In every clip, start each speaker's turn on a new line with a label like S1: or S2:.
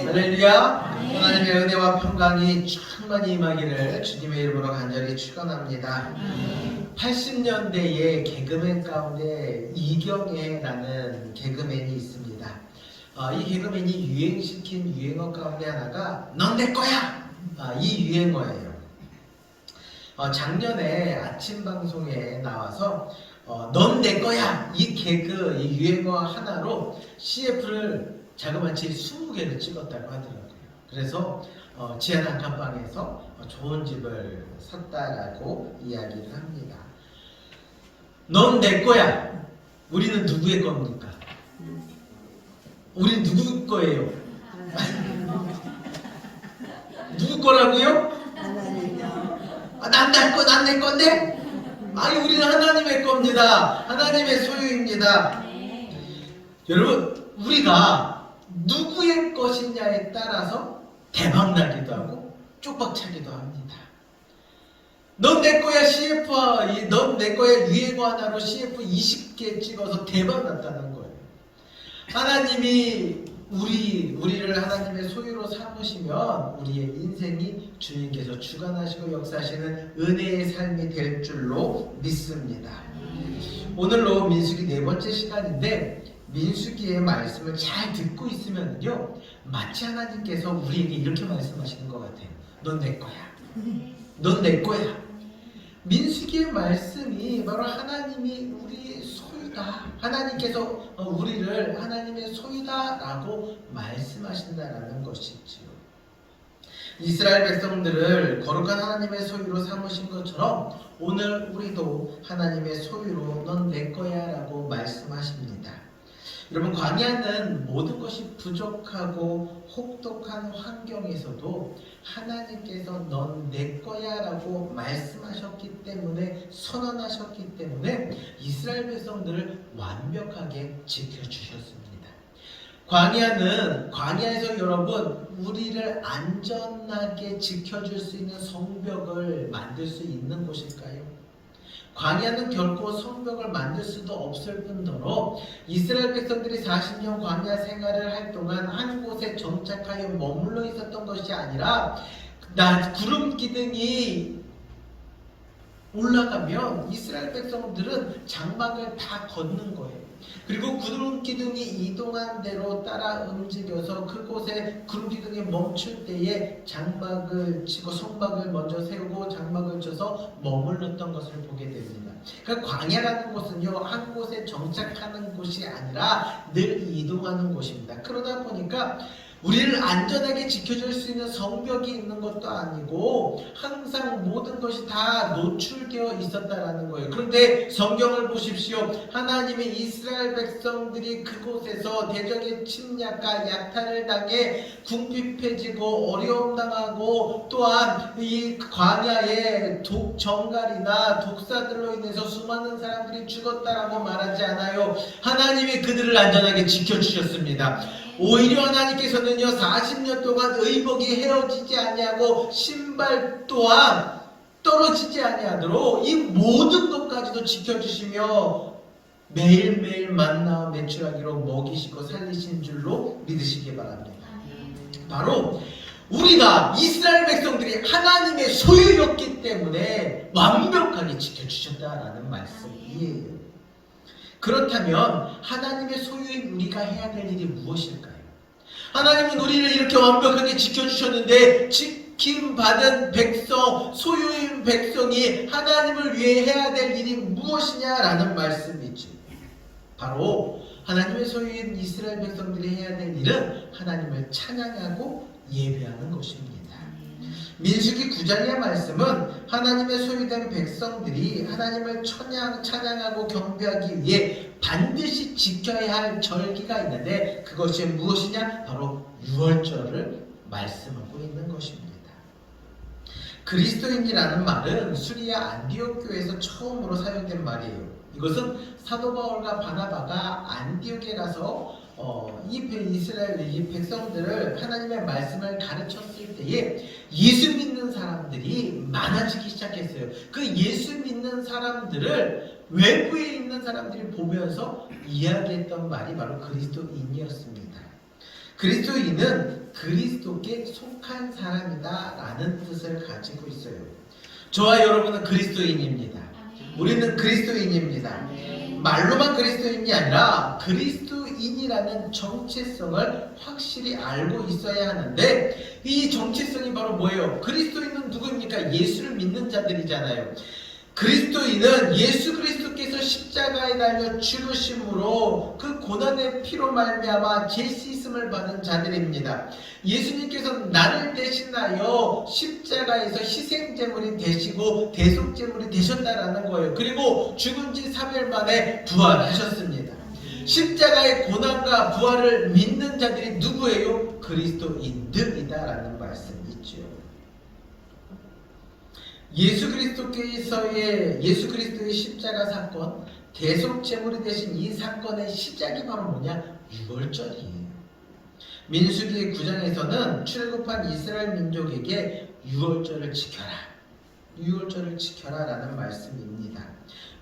S1: 할렐루야. 하나님의 은혜와 평강이 충만히 임하기를 주님의 이름으로 간절히 축원합니다. 80년대의 개그맨 가운데 이경애라는 개그맨이 있습니다. 이 개그맨이 유행시킨 유행어 가운데 하나가 넌 내 거야! 이 유행어예요. 작년에 아침 방송에 나와서 넌 내 거야! 이 개그, 이 유행어 하나로 CF를 자그마치 20개를 찍었다고 하더라고요. 그래서 지한 단칸방에서 좋은 집을 샀다라고 이야기를 합니다. 넌 내 거야! 우리는 누구의 겁니까? 우린 누구 거예요? 누구 거라고요? 난 내 건데? 아니, 우리는 하나님의 겁니다. 하나님의 소유입니다. 여러분, 우리가 누구의 것이냐에 따라서 대박나기도 하고 쪽박차기도 합니다. 넌 내 거야 CF와 넌 내 거야 유행어 하나로 CF 20개 찍어서 대박났다는 거예요. 하나님이 우리를 하나님의 소유로 삼으시면 우리의 인생이 주님께서 주관하시고 역사하시는 은혜의 삶이 될 줄로 믿습니다. 오늘로 민수기 4번째 시간인데 민수기의 말씀을 잘 듣고 있으면요 마치 하나님께서 우리에게 이렇게 말씀하시는 것 같아요. 넌 내 거야. 넌 내 거야. 민수기의 말씀이 바로 하나님이 우리의 소유다. 하나님께서 우리를 하나님의 소유다라고 말씀하신다라는 것이지요. 이스라엘 백성들을 거룩한 하나님의 소유로 삼으신 것처럼 오늘 우리도 하나님의 소유로 넌 내 거야 라고 말씀하십니다. 여러분, 광야는 모든 것이 부족하고 혹독한 환경에서도 하나님께서 넌 내 거야 라고 말씀하셨기 때문에, 선언하셨기 때문에 이스라엘 백성들을 완벽하게 지켜주셨습니다. 광야에서 여러분, 우리를 안전하게 지켜줄 수 있는 성벽을 만들 수 있는 곳일까요? 광야는 결코 성벽을 만들 수도 없을 뿐더러 이스라엘 백성들이 40년 광야 생활을 할 동안 한 곳에 정착하여 머물러 있었던 것이 아니라 구름 기둥이 올라가면 이스라엘 백성들은 장막을 다 걷는 거예요. 그리고 구름 기둥이 이동한 대로 따라 움직여서 그곳에 구름 기둥이 멈출 때에 장막을 치고 성막을 먼저 세우고 장막을 쳐서 머물렀던 것을 보게 됩니다. 그러니까 광야라는 곳은요 한 곳에 정착하는 곳이 아니라 늘 이동하는 곳입니다. 그러다 보니까 우리를 안전하게 지켜줄 수 있는 성벽이 있는 것도 아니고 항상 모든 것이 다 노출되어 있었다라는 거예요. 그런데 성경을 보십시오. 하나님의 이스라엘 백성들이 그곳에서 대적의 침략과 약탈을 당해 궁핍해지고 어려움 당하고 또한 이 광야에 정갈이나 독사들로 인해서 수많은 사람들이 죽었다라고 말하지 않아요. 하나님이 그들을 안전하게 지켜주셨습니다. 오히려 하나님께서는요 40년 동안 의복이 헤어지지 아니하고 신발 또한 떨어지지 아니하도록 이 모든 것까지도 지켜주시며 매일매일 만나와 매출하기로 먹이시고 살리신 줄로 믿으시기 바랍니다. 바로 우리가 이스라엘 백성들이 하나님의 소유였기 때문에 완벽하게 지켜주셨다라는 말씀이에요. 그렇다면 하나님의 소유인 우리가 해야 될 일이 무엇일까요? 하나님은 우리를 이렇게 완벽하게 지켜주셨는데 지킴받은 백성, 소유인 백성이 하나님을 위해 해야 될 일이 무엇이냐라는 말씀이죠. 바로 하나님의 소유인 이스라엘 백성들이 해야 될 일은 하나님을 찬양하고 예배하는 것입니다. 민수기 9장의 말씀은 하나님의 소유된 백성들이 하나님을 찬양하고 경배하기 위해 반드시 지켜야 할 절기가 있는데 그것이 무엇이냐? 바로 유월절을 말씀하고 있는 것입니다. 그리스도인이라는 말은 수리아 안디옥 교회에서 처음으로 사용된 말이에요. 이것은 사도 바울과 바나바가 안디옥에 가서 이스라엘 이 백성들을 하나님의 말씀을 가르쳤을 때에 예수 믿는 사람들이 많아지기 시작했어요. 그 예수 믿는 사람들을 외부에 있는 사람들이 보면서 이야기했던 말이 바로 그리스도인이었습니다. 그리스도인은 그리스도께 속한 사람이다 라는 뜻을 가지고 있어요. 저와 여러분은 그리스도인입니다. 우리는 그리스도인입니다. 말로만 그리스도인이 아니라 그리스도인이라는 정체성을 확실히 알고 있어야 하는데, 이 정체성이 바로 뭐예요? 그리스도인은 누구입니까? 예수를 믿는 자들이잖아요. 그리스도인은 예수 그리스도께서 십자가에 달려 죽으심으로 그 고난의 피로 말미암아 죄 씻음을 받은 자들입니다. 예수님께서 나를 대신하여 십자가에서 희생제물이 되시고 대속제물이 되셨다라는 거예요. 그리고 죽은 지 3일 만에 부활하셨습니다. 십자가의 고난과 부활을 믿는 자들이 누구예요? 그리스도인들이다라는 말씀이죠. 예수 그리스도의 십자가 사건, 대속제물이 되신 이 사건의 시작이 바로 뭐냐? 유월절이에요. 민수기 9장에서는 출애굽한 이스라엘 민족에게 유월절을 지켜라, 유월절을 지켜라 라는 말씀입니다.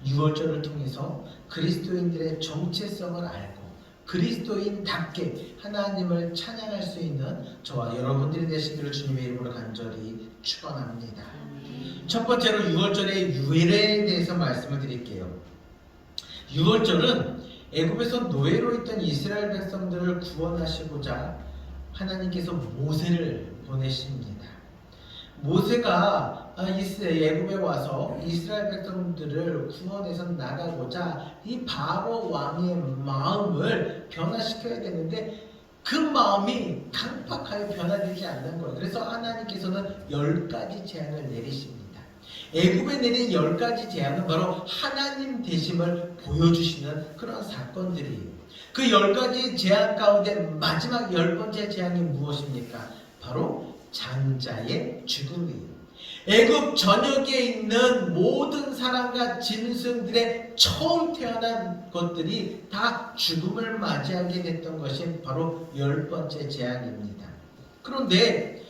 S1: 유월절을 통해서 그리스도인들의 정체성을 알고 그리스도인답게 하나님을 찬양할 수 있는 저와 여러분들이 되시기를 주님의 이름으로 간절히 축원합니다. 첫 번째로 유월절의 유래에 대해서 말씀을 드릴게요. 유월절은 애굽에서 노예로 있던 이스라엘 백성들을 구원하시고자 하나님께서 모세를 보내십니다. 모세가 애굽에 와서 이스라엘 백성들을 구원해서 나가고자 이 바로 왕의 마음을 변화시켜야 되는데, 그 마음이 강팍하여 변화되지 않는 거예요. 그래서 하나님께서는 10가지 재앙을 내리십니다. 애굽에 내린 10가지 재앙은 바로 하나님 되심을 보여주시는 그런 사건들이에요. 그 10가지 재앙 가운데 마지막 10번째 재앙이 무엇입니까? 바로 장자의 죽음이에요. 애굽 전역에 있는 모든 사람과 짐승들의 처음 태어난 것들이 다 죽음을 맞이하게 됐던 것이 바로 10번째 재앙입니다. 그런데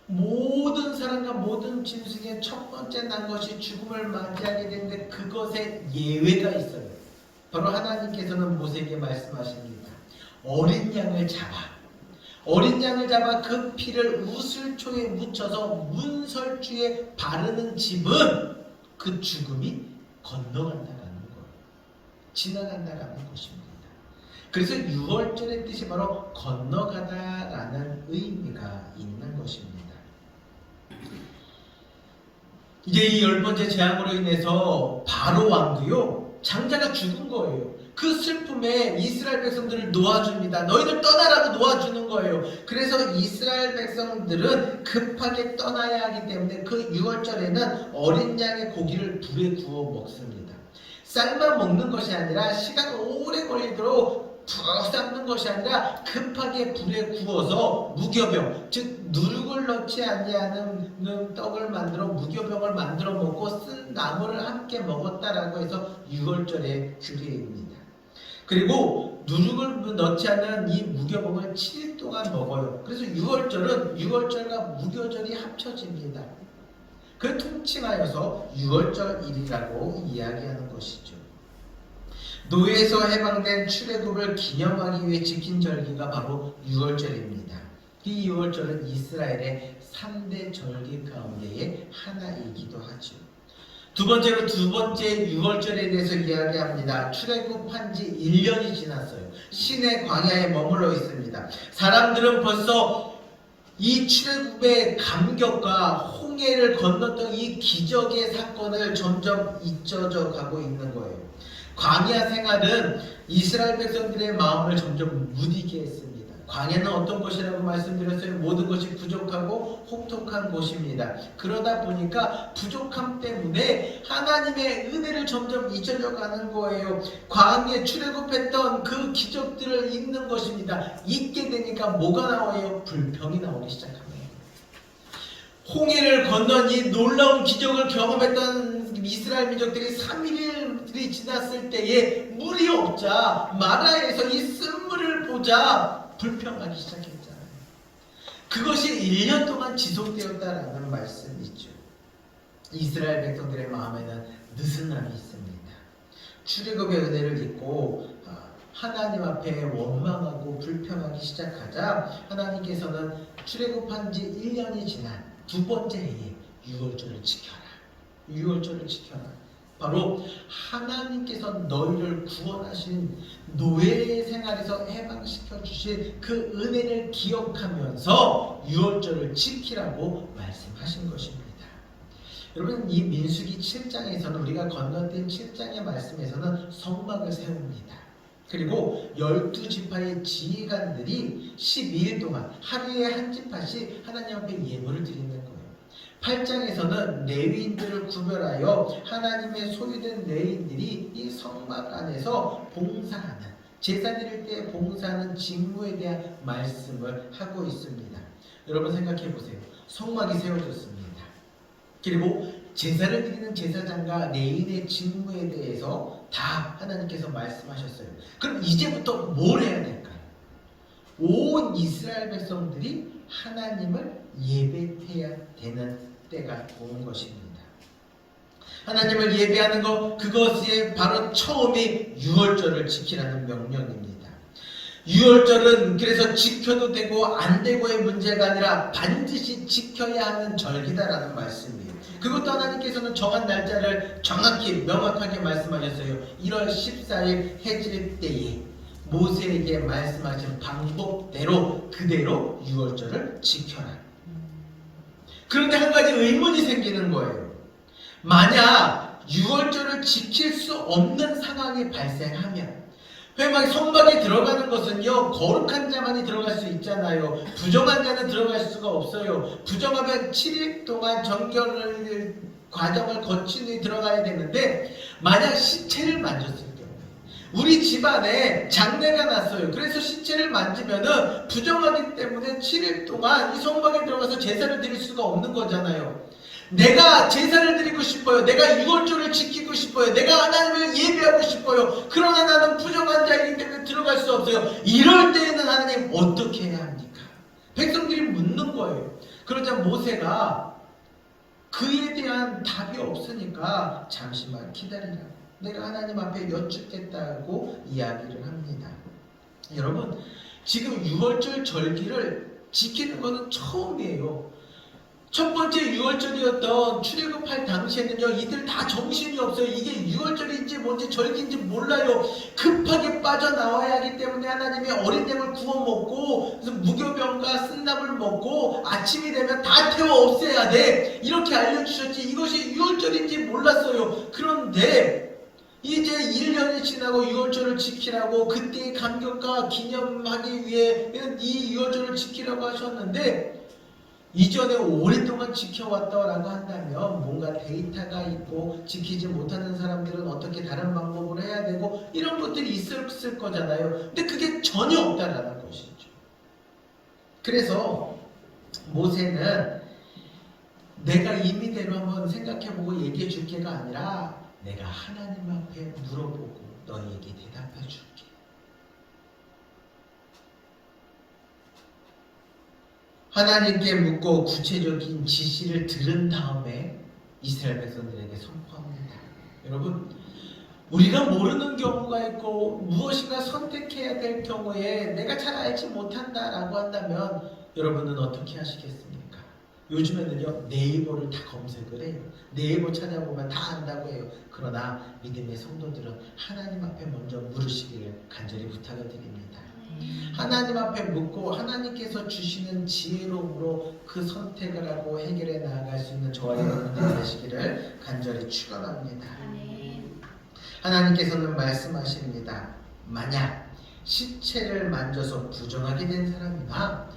S1: 모든 사람과 모든 짐승의 첫 번째 난 것이 죽음을 맞이하게 되는데, 그것에 예외가 있어요. 바로 하나님께서는 모세에게 말씀하십니다. 어린 양을 잡아 그 피를 우슬초에 묻혀서 문설주에 바르는 집은 그 죽음이 건너간다라는 거예요. 지나간다라는 것입니다. 그래서 유월절의 뜻이 바로 건너가다라는 의미가 있는 것입니다. 이제 이 10번째 재앙으로 인해서 바로 왕도요, 장자가 죽은 거예요. 그 슬픔에 이스라엘 백성들을 놓아줍니다. 너희들 떠나라고 놓아주는 거예요. 그래서 이스라엘 백성들은 급하게 떠나야 하기 때문에 그 유월절에는 어린 양의 고기를 불에 구워 먹습니다. 삶아 먹는 것이 아니라 시간 오래 걸리도록 푹 삶는 것이 아니라 급하게 불에 구워서 무교병, 즉 누룩을 넣지 아니하는 떡을 만들어 무교병을 만들어 먹고 쓴 나물을 함께 먹었다라고 해서 유월절의 규례입니다. 그리고 누룩을 넣지 않는 이 무교병을 7일 동안 먹어요. 그래서 유월절과 무교절이 합쳐집니다. 그 통칭하여서 유월절일이라고 이야기하는 것이죠. 노예에서 해방된 출애굽을 기념하기 위해 지킨 절기가 바로 유월절입니다. 이 유월절은 이스라엘의 3대 절기 가운데의 하나이기도 하죠. 두 번째 유월절에 대해서 이야기합니다. 출애굽한 지 1년이 지났어요. 시내 광야에 머물러 있습니다. 사람들은 벌써 이 출애굽의 감격과 홍해를 건넜던 이 기적의 사건을 점점 잊혀져 가고 있는 거예요. 광야 생활은 이스라엘 백성들의 마음을 점점 무디게 했습니다. 광야는 어떤 곳이라고 말씀드렸어요? 모든 것이 부족하고 혹독한 곳입니다. 그러다 보니까 부족함 때문에 하나님의 은혜를 점점 잊혀져 가는 거예요. 광야에 출애굽했던 그 기적들을 잊는 것입니다. 잊게 되니까 뭐가 나와요? 불평이 나오기 시작합니다. 홍해를 건넌 이 놀라운 기적을 경험했던 이스라엘 민족들이 3일이 지났을 때에 물이 없자 마라에서 이 쓴물을 보자 불평하기 시작했잖아요. 그것이 1년 동안 지속되었다라는 말씀이죠. 이스라엘 백성들의 마음에는 느슨함이 있습니다. 출애굽의 은혜를 잊고 하나님 앞에 원망하고 불평하기 시작하자 하나님께서는 출애굽한 지 1년이 지난 두 번째 해에 유월절을 지켜라. 유월절을 지켜라. 바로 하나님께서 너희를 구원하신 노예 생활에서 해방시켜 주신 그 은혜를 기억하면서 유월절을 지키라고 말씀하신 것입니다. 여러분, 이 민수기 7장에서는 우리가 건너뛴 7장의 말씀에서는 성막을 세웁니다. 그리고 12지파의 지휘관들이 12일 동안 하루에 한 지파씩 하나님 앞에 예물을 드리는 거예요. 8장에서는 레위인들을 구별하여 하나님의 소유된 레위인들이 이 성막 안에서 봉사하는, 제사 드릴 때 봉사하는 직무에 대한 말씀을 하고 있습니다. 여러분 생각해 보세요. 성막이 세워졌습니다. 그리고 제사를 드리는 제사장과 레위인의 직무에 대해서 다 하나님께서 말씀하셨어요. 그럼 이제부터 뭘 해야 될까요? 온 이스라엘 백성들이 하나님을 예배해야 되는 때가 온 것입니다. 하나님을 예배하는 것, 그것이 바로 처음이 유월절을 지키라는 명령입니다. 유월절은 그래서 지켜도 되고 안 되고의 문제가 아니라 반드시 지켜야 하는 절기다라는 말씀이에요. 그것도 하나님께서는 정한 날짜를 정확히 명확하게 말씀하셨어요. 1월 14일 해질 때에 모세에게 말씀하신 방법대로 그대로 유월절을 지켜라. 그런데 한 가지 의문이 생기는 거예요. 만약 유월절을 지킬 수 없는 상황이 발생하면, 회막 성막에 들어가는 것은요, 거룩한 자만이 들어갈 수 있잖아요. 부정한 자는 들어갈 수가 없어요. 부정하면 7일 동안 정결 과정을 거친 후에 들어가야 되는데, 만약 시체를 만졌을 경우에, 우리 집안에 장례가 났어요. 그래서 시체를 만지면은 부정하기 때문에 7일 동안 이 성막에 들어가서 제사를 드릴 수가 없는 거잖아요. 내가 제사를 드리고 싶어요. 내가 유월절을 지키고 싶어요. 내가 하나님을 예배하고 싶어요. 그러나 나는 부정한 자이기 때문에 들어갈 수 없어요. 이럴 때에는 하나님 어떻게 해야 합니까? 백성들이 묻는 거예요. 그러자 모세가 그에 대한 답이 없으니까 잠시만 기다리라. 내가 하나님 앞에 여쭙겠다고 이야기를 합니다. 여러분, 지금 유월절 절기를 지키는 것은 처음이에요. 첫 번째 유월절이었던 출애굽할 당시에는요, 이들 다 정신이 없어요. 이게 유월절인지 뭔지 절기인지 몰라요. 급하게 빠져나와야 하기 때문에 하나님이 어린 양을 구워 먹고, 그래서 무교병과 쓴나물 먹고 아침이 되면 다 태워 없애야 돼, 이렇게 알려주셨지 이것이 유월절인지 몰랐어요. 그런데 이제 1년이 지나고 유월절을 지키라고, 그때의 감격과 기념하기 위해 이 유월절을 지키라고 하셨는데, 이전에 오랫동안 지켜왔다라고 한다면 뭔가 데이터가 있고, 지키지 못하는 사람들은 어떻게 다른 방법으로 해야 되고, 이런 것들이 있었을 거잖아요. 근데 그게 전혀 없다라는 것이죠. 그래서 모세는 내가 임의대로 한번 생각해보고 얘기해 줄게가 아니라, 내가 하나님 앞에 물어보고 너희에게 대답해 줄게. 하나님께 묻고 구체적인 지시를 들은 다음에 이스라엘 백성들에게 선포합니다. 여러분, 우리가 모르는 경우가 있고 무엇인가 선택해야 될 경우에 내가 잘 알지 못한다라고 한다면 여러분은 어떻게 하시겠습니까? 요즘에는요, 네이버를 다 검색을 해요. 네이버 찾아보면 다 안다고 해요. 그러나 믿음의 성도들은 하나님 앞에 먼저 물으시기를 간절히 부탁을 드립니다. 하나님 앞에 묻고 하나님께서 주시는 지혜로움으로 그 선택을 하고 해결해 나아갈 수 있는 저와 여러분들 되시기를 간절히 축원합니다. 하나님께서는 말씀하십니다. 만약 시체를 만져서 부정하게 된 사람이나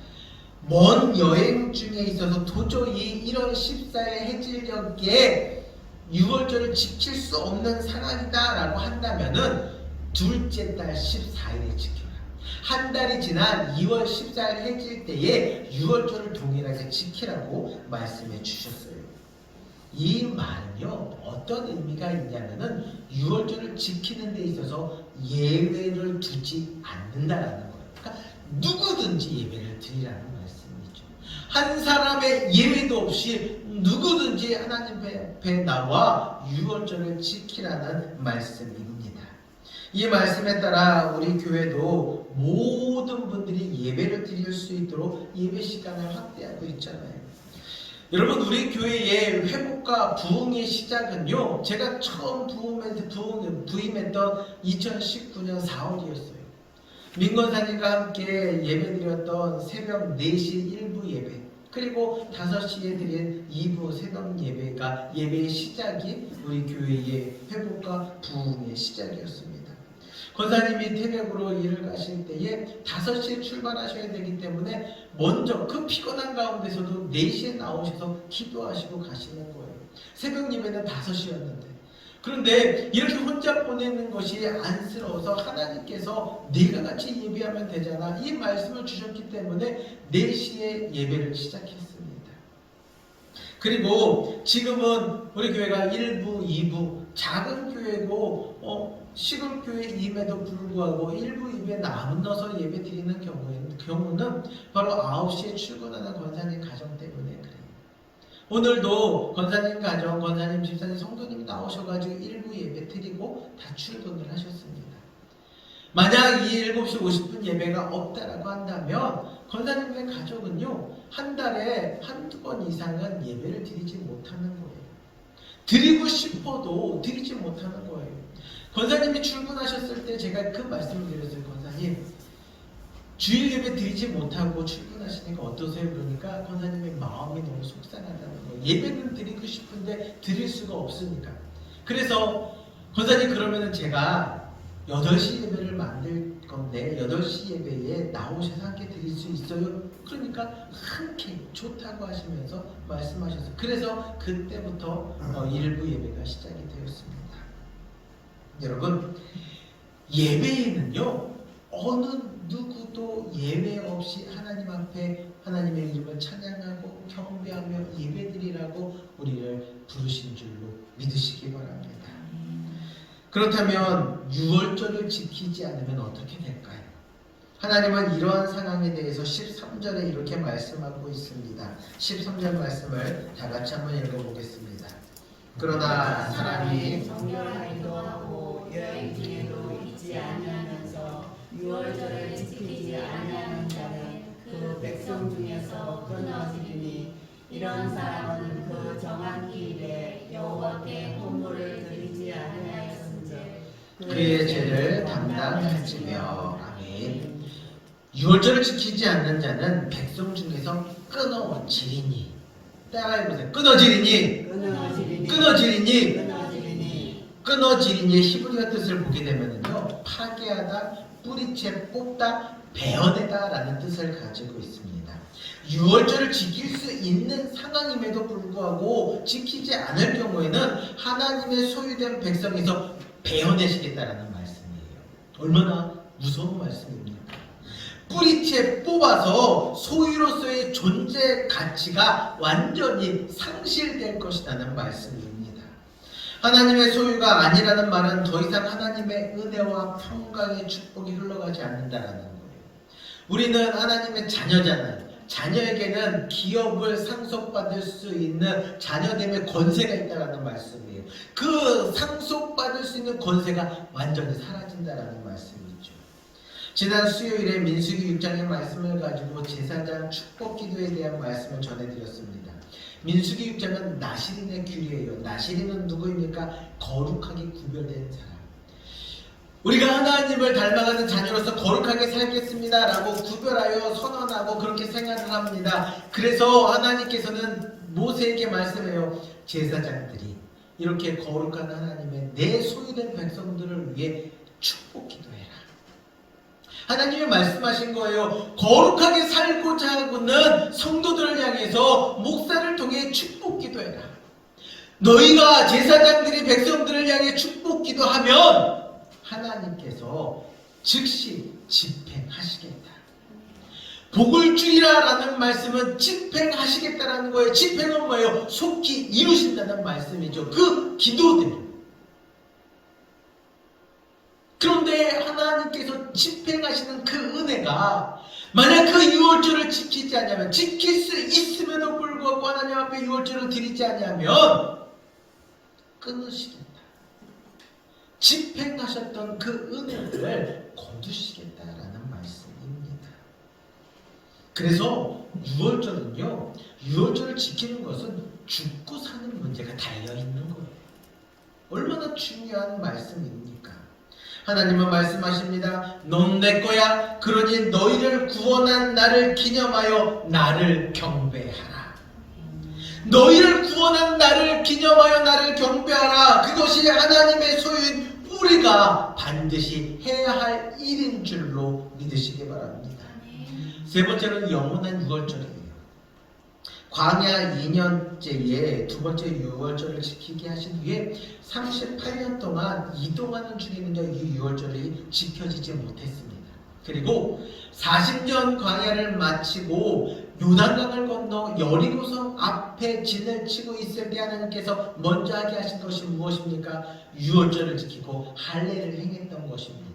S1: 먼 여행 중에 있어서 도저히 1월 14일 해질녘에 유월절을 지킬 수 없는 상황이다 라고 한다면은 둘째 달 14일에 지켜라. 한 달이 지난 2월 14일 해질 때에 유월절을 동일하게 지키라고 말씀해 주셨어요. 이 말은요, 어떤 의미가 있냐면은 유월절을 지키는 데 있어서 예외를 두지 않는다라는 거예요. 그러니까 누구든지 예배를 드리라는 말씀이죠. 한 사람의 예외도 없이 누구든지 하나님 앞에 나와 유월절을 지키라는 말씀입니다. 이 말씀에 따라 우리 교회도 모든 분들이 예배를 드릴 수 있도록 예배 시간을 확대하고 있잖아요. 여러분, 우리 교회의 회복과 부흥의 시작은요, 제가 처음 부임했던 2019년 4월이었어요. 민건사님과 함께 예배드렸던 새벽 4시 1부 예배, 그리고 5시에 드린 2부 새벽 예배가 예배의 시작이 우리 교회의 회복과 부흥의 시작이었습니다. 권사님이 태백으로 일을 가실 때에 5시에 출발하셔야 되기 때문에 먼저 그 피곤한 가운데서도 4시에 나오셔서 기도하시고 가시는 거예요. 새벽 예배는 5시였는데. 그런데 이렇게 혼자 보내는 것이 안쓰러워서 하나님께서 네가 같이 예배하면 되잖아, 이 말씀을 주셨기 때문에 4시에 예배를 시작했습니다. 그리고 지금은 우리 교회가 1부, 2부 작은 교회고 시골 교회임에도 불구하고 1부, 2부에 나눠서 예배 드리는 경우는 바로 9시에 출근하는 권사님 가정 때문에 그래요. 오늘도 권사님 가정, 권사님 집사님, 성도님 나오셔가지고 1부 예배 드리고 다 출근을 하셨습니다. 만약 이 7시 50분 예배가 없다라고 한다면 권사님의 가족은요, 한 달에 한두 번 이상은 예배를 드리지 못하는 거예요. 드리고 싶어도 드리지 못하는 거예요. 권사님이 출근하셨을 때 제가 그 말씀을 드렸어요. 권사님, 주일 예배 드리지 못하고 출근하시니까 어떠세요? 그러니까 권사님의 마음이 너무 속상하다는 거예요. 예배는 드리고 싶은데 드릴 수가 없으니까. 그래서 권사님, 그러면은 제가 8시 예배를 만들 건데 8시 예배에 나오셔서 함께 드릴 수 있어요? 그러니까 함께 좋다고 하시면서 말씀하셨어요. 그래서 그때부터 1부 예배가 시작이 되었습니다. 여러분, 예배에는요, 어느 누구도 예외 없이 하나님 앞에 하나님의 이름을 찬양하고 경배하며 예배드리라고 우리를 부르신 줄로 믿으시기 바랍니다. 그렇다면 6월절을 지키지 않으면 어떻게 될까요? 하나님은 이러한 상황에 대해서 13절에 이렇게 말씀하고 있습니다. 13절 말씀을 다 같이 한번 읽어보겠습니다. 그러나 사람이
S2: 정결하기도 하고 여행 중에도 잊지 아니하면서 6월절을 지키지 아니하는 자는 그 백성 중에서 끊어지리니, 이런 사람은 그 정한 기일에 여호와께 헌물을 드리지 아니하였은즉
S1: 그의 죄를 담당할지며. 아멘. 6월절을 지키지 않는 자는 백성 중에서 끊어지리니. 따라해보세요. 끊어지리니. 끊어지리니의 히브리어 뜻을 보게 되면요, 파괴하다, 뿌리채 뽑다, 베어내다 라는 뜻을 가지고 있습니다. 6월절을 지킬 수 있는 상황임에도 불구하고 지키지 않을 경우에는 하나님의 소유된 백성에서 베어내시겠다라는 말씀이에요. 얼마나 무서운 말씀입니까? 뿌리채 뽑아서 소유로서의 존재 가치가 완전히 상실될 것이라는 말씀입니다. 하나님의 소유가 아니라는 말은 더 이상 하나님의 은혜와 평강의 축복이 흘러가지 않는다라는 거예요. 우리는 하나님의 자녀잖아요. 자녀에게는 기업을 상속받을 수 있는 자녀됨의 권세가 있다는 말씀이에요. 그 상속받을 수 있는 권세가 완전히 사라진다는 말씀이죠. 지난 수요일에 민수기 6장의 말씀을 가지고 제사장 축복 기도에 대한 말씀을 전해드렸습니다. 민수기 6장은 나시린의 규례예요. 나시린은 누구입니까? 거룩하게 구별된 사람. 우리가 하나님을 닮아가는 자녀로서 거룩하게 살겠습니다 라고 구별하여 선언하고 그렇게 생활을 합니다. 그래서 하나님께서는 모세에게 말씀해요. 제사장들이 이렇게 거룩한 하나님의 내 소유된 백성들을 위해 축복 기도해라. 하나님이 말씀하신 거예요. 거룩하게 살고자 하고는 성도들을 향해서 목사를 통해 축복 기도해라. 너희가 제사장들이 백성들을 향해 축복 기도하면 하나님께서 즉시 집행하시겠다. 복을 주리라 라는 말씀은 집행하시겠다라는 거예요. 집행은 뭐예요? 속히 이루신다는 말씀이죠. 그 기도들. 그런데 하나님께서 집행하시는 그 은혜가 만약 그 6월절을 지키지 않으면, 지킬 수 있음에도 불구하고 하나님 앞에 6월절을 드리지 않으면 끊으시겠다. 집행하셨던 그 은혜를 거두시겠다라는 말씀입니다. 그래서 유월절은요, 유월절을 지키는 것은 죽고 사는 문제가 달려있는 거예요. 얼마나 중요한 말씀입니까? 하나님은 말씀하십니다. 넌 내 거야. 그러니 너희를 구원한 나를 기념하여 나를 경배하라. 너희를 구원한 나를 기념하여 나를 경배하라. 그것이 하나님의 소유인 우리가 반드시 해야 할 일인 줄로 믿으시기 바랍니다. 세 번째는 영원한 유월절이에요. 광야 2년째에 두 번째 유월절을 지키게 하신 후에 38년 동안 이동하는 중에는요, 이 유월절이 지켜지지 못했습니다. 그리고 40년 광야를 마치고 요단강을 건너 여리고성 앞에 진을 치고 있을 때 하나님께서 먼저 하게 하신 것이 무엇입니까? 유월절을 지키고 할례를 행했던 것입니다.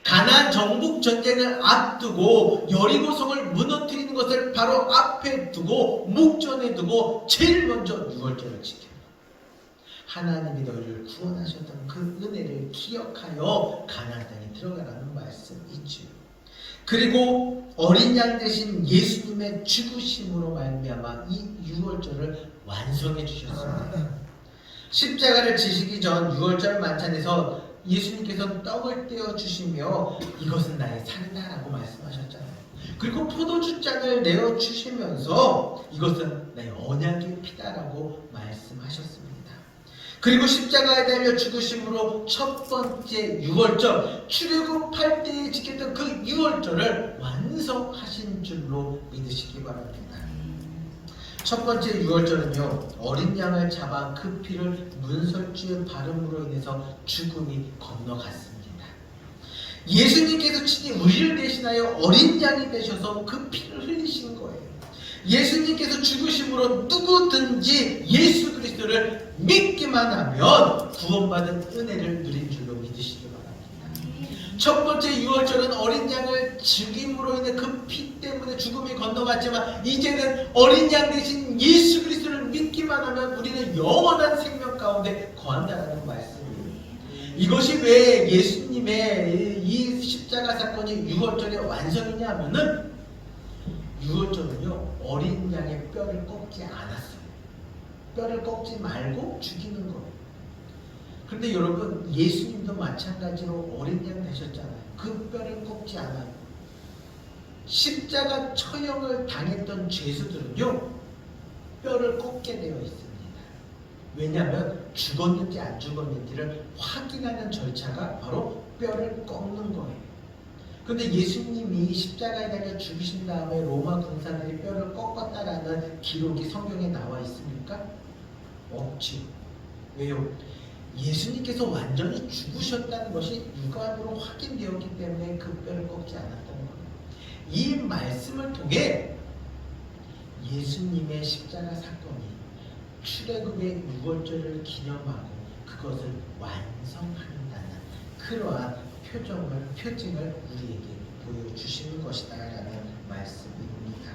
S1: 가나안 정복 전쟁을 앞두고 여리고성을 무너뜨리는 것을 바로 앞에 두고 목전에 두고 제일 먼저 유월절을 지켜요. 하나님이 너희를 구원하셨던 그 은혜를 기억하여 가나안 땅에 들어가라는 말씀이지요. 그리고 어린 양 대신 예수님의 죽으심으로 말미암아 이 유월절을 완성해 주셨습니다. 십자가를 지시기 전 유월절 만찬에서 예수님께서 떡을 떼어 주시며 이것은 나의 살이다라고 말씀하셨잖아요. 그리고 포도주잔을 내어 주시면서 이것은 나의 언약의 피다라고 말씀하셨습니다. 그리고 십자가에 달려 죽으심으로 첫 번째 유월절, 출애굽할 때에 지켰던 그 유월절을 완성하신 줄로 믿으시기 바랍니다. 첫 번째 유월절은요, 어린 양을 잡아 그 피를 문설주에 바름으로 인해서 죽음이 건너갔습니다. 예수님께서 친히 우리를 대신하여 어린 양이 되셔서 그 피를 흘리신 거예요. 예수님께서 죽으심으로 누구든지 예수 그리스도를 믿기만 하면 구원받은 은혜를 누린 줄로 믿으시기 바랍니다. 첫 번째 유월절은 어린 양을 죽임으로 인해 그 피 때문에 죽음이 건너갔지만 이제는 어린 양 대신 예수 그리스도를 믿기만 하면 우리는 영원한 생명 가운데 거한다는 말씀이에요. 이것이 왜 예수님의 이 십자가 사건이 유월절의 완성이냐 하면은 유월절은요, 어린 양의 뼈를 꺾지 않았어요. 뼈를 꺾지 말고 죽이는 거예요. 그런데 여러분, 예수님도 마찬가지로 어린 양 되셨잖아요. 그 뼈를 꺾지 않아요. 십자가 처형을 당했던 죄수들은요, 뼈를 꺾게 되어 있습니다. 왜냐하면 죽었는지 안 죽었는지를 확인하는 절차가 바로 뼈를 꺾는 거예요. 그런데 예수님이 십자가에 달려 죽으신 다음에 로마 군사들이 뼈를 꺾었다라는 기록이 성경에 나와 있습니까? 없지. 왜요? 예수님께서 완전히 죽으셨다는 것이 육안으로 확인되었기 때문에 그 뼈를 꺾지 않았다는 거예요. 이 말씀을 통해 예수님의 십자가 사건이 출애굽의 유월절을 기념하고 그것을 완성한다는 그러한 표징을 우리에게 보여주시는 것이다라는 말씀입니다.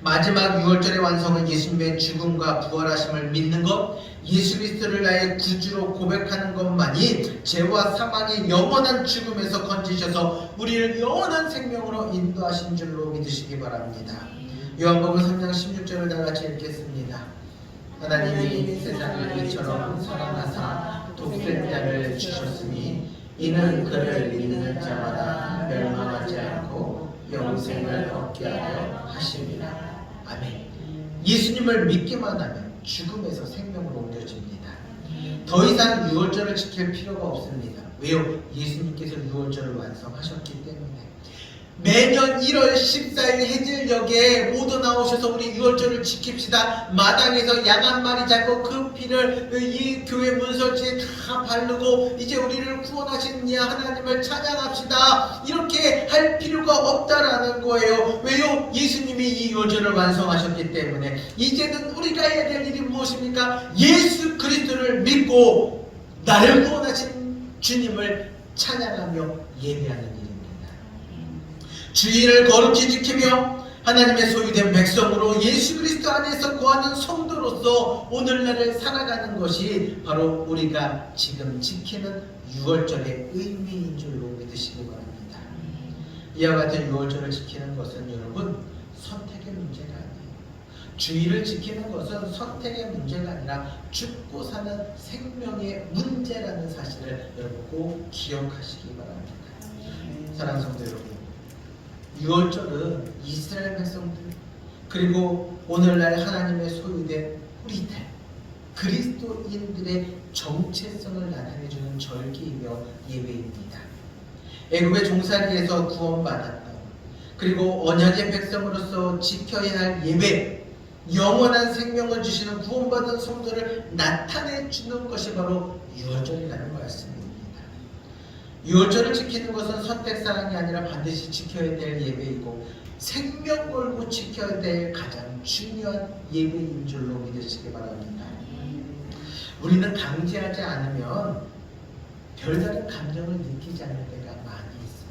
S1: 마지막 유월절의 완성은 예수님의 죽음과 부활하심을 믿는 것, 예수 그리스도를 나의 구주로 고백하는 것만이 죄와 사망의 영원한 죽음에서 건지셔서 우리를 영원한 생명으로 인도하신 줄로 믿으시기 바랍니다. 요한복음 3장 16절을 다 같이 읽겠습니다. 하나님이 세상을 이처럼 사랑하사 독생자를 주셨으니 이는 그를 믿는 자마다 멸망하지 않고 영생을 얻게 하려 하심이라. 아멘. 예수님을 믿기만 하면 죽음에서 생명으로 옮겨집니다. 더 이상 유월절을 지킬 필요가 없습니다. 왜요? 예수님께서 유월절을 완성하셨기 때문에. 매년 1월 14일 해질녘에 모두 나오셔서 우리 유월절을 지킵시다. 마당에서 양 한 마리 잡고 그 피를 이 교회 문설지에 다 바르고 이제 우리를 구원하신 이 하나님을 찬양합시다. 이렇게 할 필요가 없다라는 거예요. 왜요? 예수님이 이 유월절을 완성하셨기 때문에. 이제는 우리가 해야 될 일이 무엇입니까? 예수 그리스도를 믿고 나를 구원하신 주님을 찬양하며 예배하는 일입니다. 주일을 거룩히 지키며 하나님의 소유된 백성으로 예수 그리스도 안에서 거하는 성도로서 오늘날을 살아가는 것이 바로 우리가 지금 지키는 유월절의 의미인 줄로 믿으시기 바랍니다. 이와 같은 유월절을 지키는 것은 여러분 선택의 문제가 아니에요. 주의를 지키는 것은 선택의 문제가 아니라 죽고 사는 생명의 문제라는 사실을 여러분 꼭 기억하시기 바랍니다. 사랑하는 성도 여러분, 유월절은 이스라엘 백성들 그리고 오늘날 하나님의 소유된 우리들 그리스도인들의 정체성을 나타내주는 절기이며 예배입니다. 애굽의 종살이에서 구원받았다. 그리고 언약의 백성으로서 지켜야 할 예배, 영원한 생명을 주시는 구원받은 성도를 나타내주는 것이 바로 유월절이라는 말씀입니다. 유월절을 지키는 것은 선택사항이 아니라 반드시 지켜야 될 예배이고 생명 걸고 지켜야 될 가장 중요한 예배인 줄로 믿으시기 바랍니다. 우리는 강제하지 않으면 별다른 감정을 느끼지 않을 때가 많이 있어요.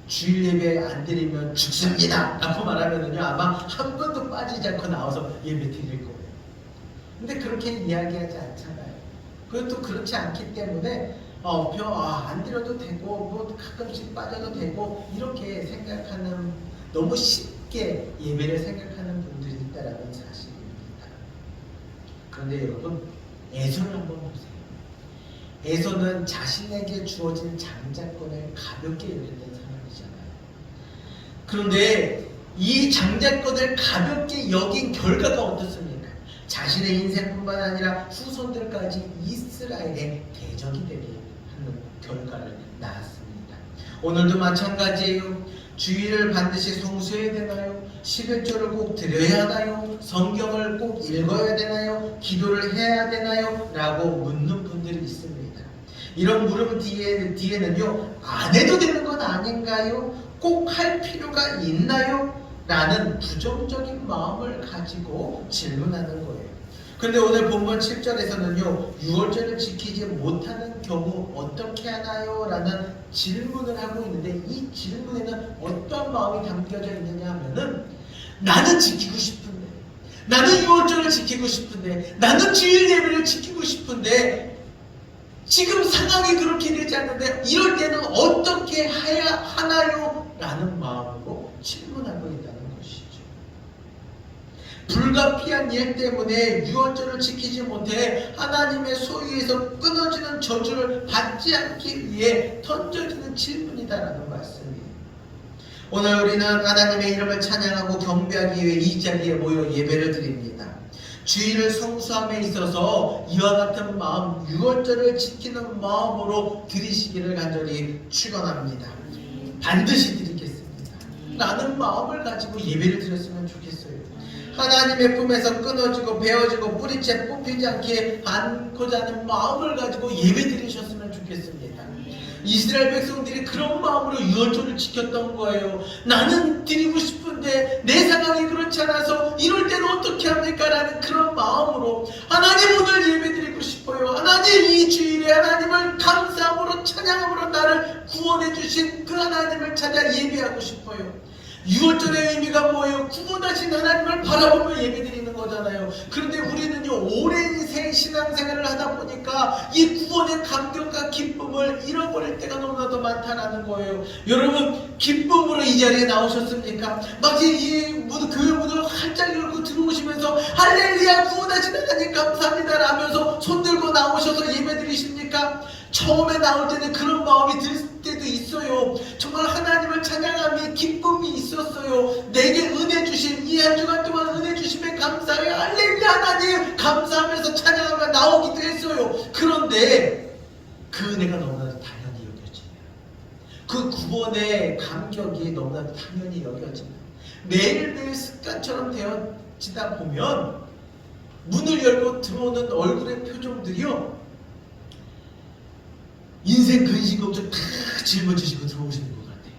S1: 주일 예배 안 드리면 죽습니다 라고 말하면은요 아마 한 번도 빠지지 않고 나와서 예배 드릴 거예요. 근데 그렇게 이야기하지 않잖아요. 그것도 그렇지 않기 때문에 안 드려도 되고 뭐 가끔씩 빠져도 되고 이렇게 생각하는, 너무 쉽게 예배를 생각하는 분들이 있다라는 사실입니다. 그런데 여러분 에서를 한번 보세요. 에서는 자신에게 주어진 장자권을 가볍게 여겼던 사람이잖아요. 그런데 이 장자권을 가볍게 여긴 결과가 어떻습니까? 자신의 인생뿐만 아니라 후손들까지 이스라엘의 대적이 되게 하는 결과를 낳았습니다. 오늘도 마찬가지예요. 주일을 반드시 성수해야 되나요? 11조를 꼭 드려야 하나요? 성경을 꼭 읽어야 되나요? 기도를 해야 되나요? 라고 묻는 분들이 있습니다. 이런 물음 뒤에는요 안 해도 되는 건 아닌가요? 꼭 할 필요가 있나요? 라는 부정적인 마음을 가지고 질문하는 거예요. 그런데 오늘 본문 7절에서는요 유월절을 지키지 못하는 경우 어떻게 하나요? 라는 질문을 하고 있는데 이 질문에는 어떤 마음이 담겨져 있느냐 하면은 나는 지키고 싶은데, 나는 유월절을 지키고 싶은데, 나는 주일 예배를 지키고 싶은데 지금 상황이 그렇게 되지 않는데 이럴 때는 어떻게 해야 하나요? 라는 마음으로 질문하고 있다는 것이죠. 불가피한 일 때문에 유월절을 지키지 못해 하나님의 소유에서 끊어지는 저주를 받지 않기 위해 던져지는 질문이다라는 말씀이에요. 오늘 우리는 하나님의 이름을 찬양하고 경배하기 위해 이 자리에 모여 예배를 드립니다. 주일을 성수함에 있어서 이와 같은 마음, 유월절을 지키는 마음으로 드리시기를 간절히 축원합니다. 반드시 드리겠습니다 라는 마음을 가지고 예배를 드렸으면 좋겠어요. 하나님의 품에서 끊어지고 베어지고 뿌리채 뽑히지 않게 안고자 하는 마음을 가지고 예배 드리셨으면 좋겠습니다. 이스라엘 백성들이 그런 마음으로 유월절을 지켰던 거예요. 나는 드리고 싶은데 내 상황이 그렇지 않아서 이럴 때는 어떻게 합니까? 라는 그런 마음으로 하나님 오늘 예배 드리고 싶어요. 하나님 이 주일에 하나님을 감사함으로 찬양함으로 나를 구원해 주신 그 하나님을 찾아 예배하고 싶어요. 유월절의 의미가 뭐예요? 구원하신 하나님을 바라보며 예배드리는 거잖아요. 그런데 우리는요 오랜 신앙생활을 하다 보니까 이 구원의 감격과 기쁨을 잃어버릴 때가 너무나도 많다라는 거예요. 여러분 기쁨으로 이 자리에 나오셨습니까? 막 이 교회 문을 활짝 열고 들어오시면서 할렐루야 구원하신 하나님 감사합니다 라면서 손 들고 나오셔서 예배드리십니까? 처음에 나올 때는 그런 마음이 들 때도 있어요. 정말 하나님을 찬양함에 기쁨이 있었어요. 내게 은혜 주신 이 한 주간 동안 은혜 주심에 감사해요. 할렐루야 하나님 감사하면서 찬양하며 나오기도 했어요. 그런데 그 은혜가 너무나도 당연히 여겨지네요. 그 구원의 감격이 너무나도 당연히 여겨지네요. 매일매일 습관처럼 되어지다 보면 문을 열고 들어오는 얼굴의 표정들이요 인생 근심 걱정 다 짊어지시고 들어오시는 것 같아요.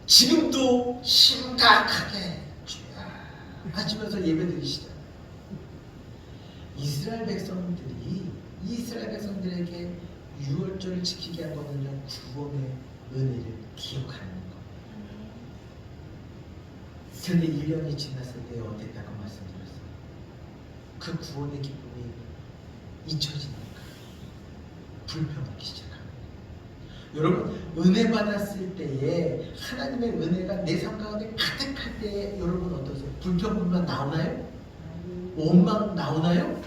S1: 지금도 심각하게 주야 하시면서 예배드리시잖아요. 이스라엘 백성들에게 유월절을 지키게 한 거는요 구원의 은혜를 기억하는 거예요. 근데 1년이 지났을 때 어땠다고 말씀드렸어요. 그 구원의 기쁨이 잊혀지니까 불평하기 시작합니다. 여러분, 은혜 받았을 때에 하나님의 은혜가 내 삶 가운데 가득할 때에 여러분 어떠세요? 불평불만 나오나요? 원망 나오나요?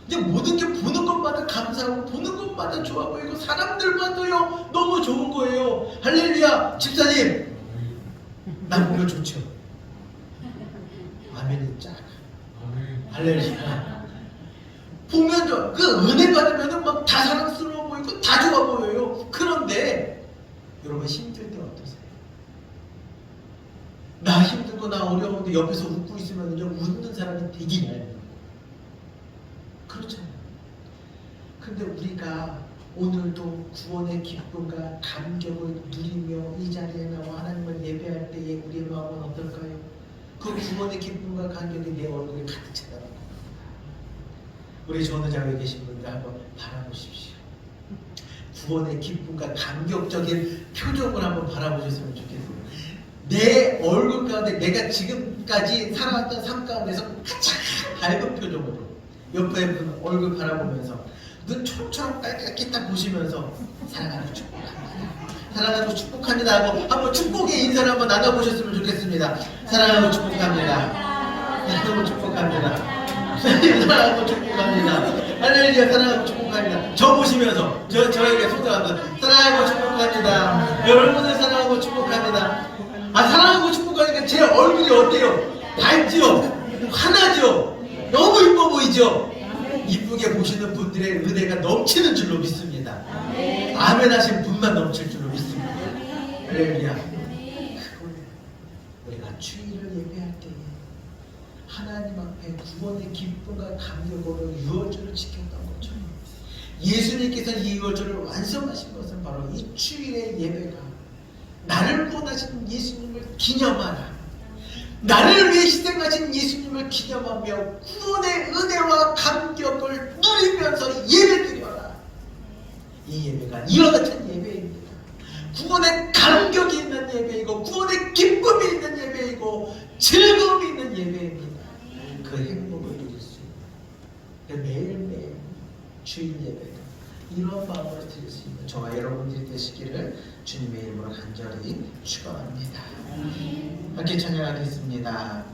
S1: 근데 모든 게 보는 것마다 감사하고 보는 것마다 좋아 보이고 사람들마다요 너무 좋은 거예요. 할렐루야. 집사님 나 보면 좋죠. 아멘이 쫙. 할렐루야. 보면 그 은혜 받으면 막 다 사랑스러워 보이고 다 좋아 보여요. 그런데 여러분 힘들 때 어떠세요? 나 힘들고 나 어려운데 옆에서 웃고 있으면요 웃는 사람이 되게 얇아요. 그렇잖아요. 근데 우리가 오늘도 구원의 기쁨과 감격을 누리며 이 자리에 나와 하나님을 예배할 때에 우리의 마음은 어떨까요? 그 구원의 기쁨과 감격이 내 얼굴에 가득 차다는 겁니다. 우리 전우장에 계신 분들 한번 바라보십시오. 구원의 기쁨과 감격적인 표정을 한번 바라보셨으면 좋겠어요. 내 얼굴 가운데 내가 지금까지 살아왔던 삶 가운데서 가장 밝은 표정으로 옆에 분 얼굴 바라보면서 눈 촘촘 빨갛게 딱 보시면서 사랑하고 축복합니다. 사랑하고 축복합니다 하고 한번 축복의 인사를 한번 나눠보셨으면 좋겠습니다. 사랑하고 축복합니다. 사랑하고 축복합니다. 사랑하고 축복합니다. 할렐루야. 사랑하고 축복합니다. 저 보시면서 저에게 소통합니다. 사랑하고 축복합니다. 여러분을 사랑하고 축복합니다. 사랑하고 축복하니까 제 얼굴이 어때요? 밝죠? 환하죠? 너무 이뻐 보이죠? 이쁘게 보시는 분들의 은혜가 넘치는 줄로 믿습니다. 아멘 하신 분만 넘칠 줄로 믿습니다. 할렐루야. 그걸 우리가 주일을 예배할 때에 하나님 앞에 구원의 기쁨과 감격으로 유월절을 지켰던 것처럼 예수님께서 이 유월절을 완성하신 것은 바로 이 주일의 예배가 나를 구원하신 예수님을 기념하라. 나를 위해 희생하신 예수님을 기념하며 구원의 은혜와 감격을 누리면서 예배드려라. 이 예배가 이와 같은 예배입니다. 구원의 감격이 있는 예배이고 구원의 기쁨이 있는 예배이고 즐거움이 있는 예배입니다. 그 행복을 누릴 수 있는 매일매일 주일 예배가 이런 마음으로 드릴 수 있는 저와 여러분들이 되시기를 주님의 이름으로 간절히 축원합니다. 함께 찬양하겠습니다.